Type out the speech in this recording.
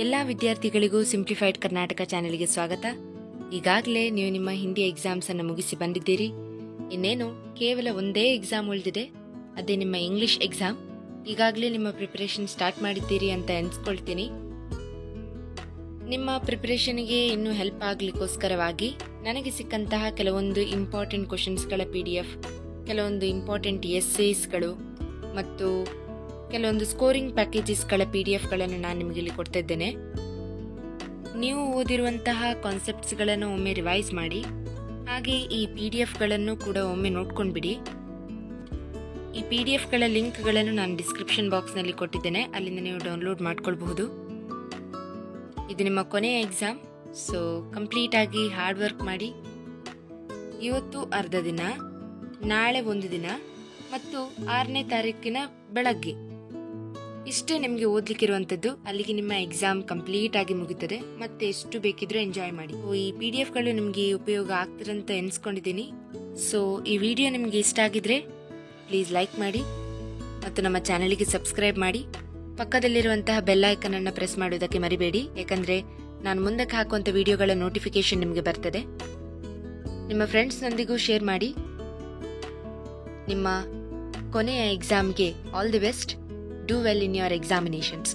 ಎಲ್ಲ ವಿದ್ಯಾರ್ಥಿಗಳಿಗೂ ಸಿಂಪ್ಲಿಫೈಡ್ ಕರ್ನಾಟಕ ಚಾನೆಲ್ಗೆ ಸ್ವಾಗತ. ಈಗಾಗಲೇ ನೀವು ನಿಮ್ಮ ಹಿಂದಿ ಎಕ್ಸಾಮ್ಸ್ ಅನ್ನು ಮುಗಿಸಿ ಬಂದಿದ್ದೀರಿ. ಇನ್ನೇನು ಕೇವಲ ಒಂದೇ ಎಕ್ಸಾಮ್ ಉಳಿದಿದೆ, ಅದೇ ನಿಮ್ಮ ಇಂಗ್ಲಿಷ್ ಎಕ್ಸಾಮ್. ಈಗಾಗಲೇ ನಿಮ್ಮ ಪ್ರಿಪರೇಷನ್ ಸ್ಟಾರ್ಟ್ ಮಾಡಿದ್ದೀರಿ ಅಂತ ಎನ್ಸ್ಕೊಳ್ತೀನಿ. ನಿಮ್ಮ ಪ್ರಿಪರೇಷನ್ಗೆ ಇನ್ನೂ ಹೆಲ್ಪ್ ಆಗಲಿಕ್ಕೋಸ್ಕರವಾಗಿ ನನಗೆ ಸಿಕ್ಕಂತಹ ಕೆಲವೊಂದು ಇಂಪಾರ್ಟೆಂಟ್ ಕ್ವಶನ್ಸ್ಗಳ PDF, ಕೆಲವೊಂದು ಇಂಪಾರ್ಟೆಂಟ್ ಎಸ್ಸೇಸ್ಗಳು ಮತ್ತು ಕೆಲವೊಂದು ಸ್ಕೋರಿಂಗ್ ಪ್ಯಾಕೇಜಸ್ಗಳ PDF ನಾನು ನಿಮಗೆ ಇಲ್ಲಿ ಕೊಡ್ತಾ ಇದ್ದೇನೆ. ನೀವು ಓದಿರುವಂತಹ ಕಾನ್ಸೆಪ್ಟ್ಸ್ಗಳನ್ನು ಒಮ್ಮೆ ರಿವೈಸ್ ಮಾಡಿ, ಹಾಗೆ ಈ PDFಗಳನ್ನು ಕೂಡ ಒಮ್ಮೆ ನೋಡ್ಕೊಂಡ್ಬಿಡಿ. ಈ PDFಗಳ ಲಿಂಕ್ಗಳನ್ನು ನಾನು ಡಿಸ್ಕ್ರಿಪ್ಷನ್ ಬಾಕ್ಸ್ನಲ್ಲಿ ಕೊಟ್ಟಿದ್ದೇನೆ, ಅಲ್ಲಿಂದ ನೀವು ಡೌನ್ಲೋಡ್ ಮಾಡ್ಕೊಳ್ಬಹುದು. ಇದು ನಿಮ್ಮ ಕೊನೆಯ ಎಕ್ಸಾಮ್, ಸೊ ಕಂಪ್ಲೀಟ್ ಆಗಿ ಹಾರ್ಡ್ ವರ್ಕ್ ಮಾಡಿ. ಇವತ್ತು ಅರ್ಧ ದಿನ, ನಾಳೆ ಒಂದು ದಿನ ಮತ್ತು 6ನೇ ತಾರೀಕಿನ ಬೆಳಗ್ಗೆ ಇಷ್ಟೇ ನಿಮಗೆ ಓದ್ಲಿಕ್ಕಿರುವಂಥದ್ದು. ಅಲ್ಲಿಗೆ ನಿಮ್ಮ ಎಕ್ಸಾಮ್ ಕಂಪ್ಲೀಟ್ ಆಗಿ ಮುಗುತ್ತದೆ. ಮತ್ತೆ ಎಷ್ಟು ಬೇಕಿದ್ರೂ ಎಂಜಾಯ್ ಮಾಡಿ. ಈ PDFಗಳು ನಿಮಗೆ ಉಪಯೋಗ ಆಗ್ತಿರಂತ ಎನ್ಸ್ಕೊಂಡಿದ್ದೀನಿ. ಸೊ ಈ ವಿಡಿಯೋ ನಿಮಗೆ ಇಷ್ಟ ಆಗಿದ್ರೆ ಪ್ಲೀಸ್ ಲೈಕ್ ಮಾಡಿ ಮತ್ತು ನಮ್ಮ ಚಾನಲ್ಗೆ ಸಬ್ಸ್ಕ್ರೈಬ್ ಮಾಡಿ. ಪಕ್ಕದಲ್ಲಿರುವಂತಹ ಬೆಲ್ ಐಕನ್ ಅನ್ನು ಪ್ರೆಸ್ ಮಾಡೋದಕ್ಕೆ ಮರಿಬೇಡಿ, ಯಾಕಂದ್ರೆ ನಾನು ಮುಂದಕ್ಕೆ ಹಾಕುವಂಥ ವಿಡಿಯೋಗಳ ನೋಟಿಫಿಕೇಶನ್ ನಿಮಗೆ ಬರ್ತದೆ. ನಿಮ್ಮ ಫ್ರೆಂಡ್ಸ್ನೊಂದಿಗೂ ಶೇರ್ ಮಾಡಿ. ನಿಮ್ಮ ಕೊನೆಯ ಎಕ್ಸಾಮ್ಗೆ all the best. Do well in your examinations.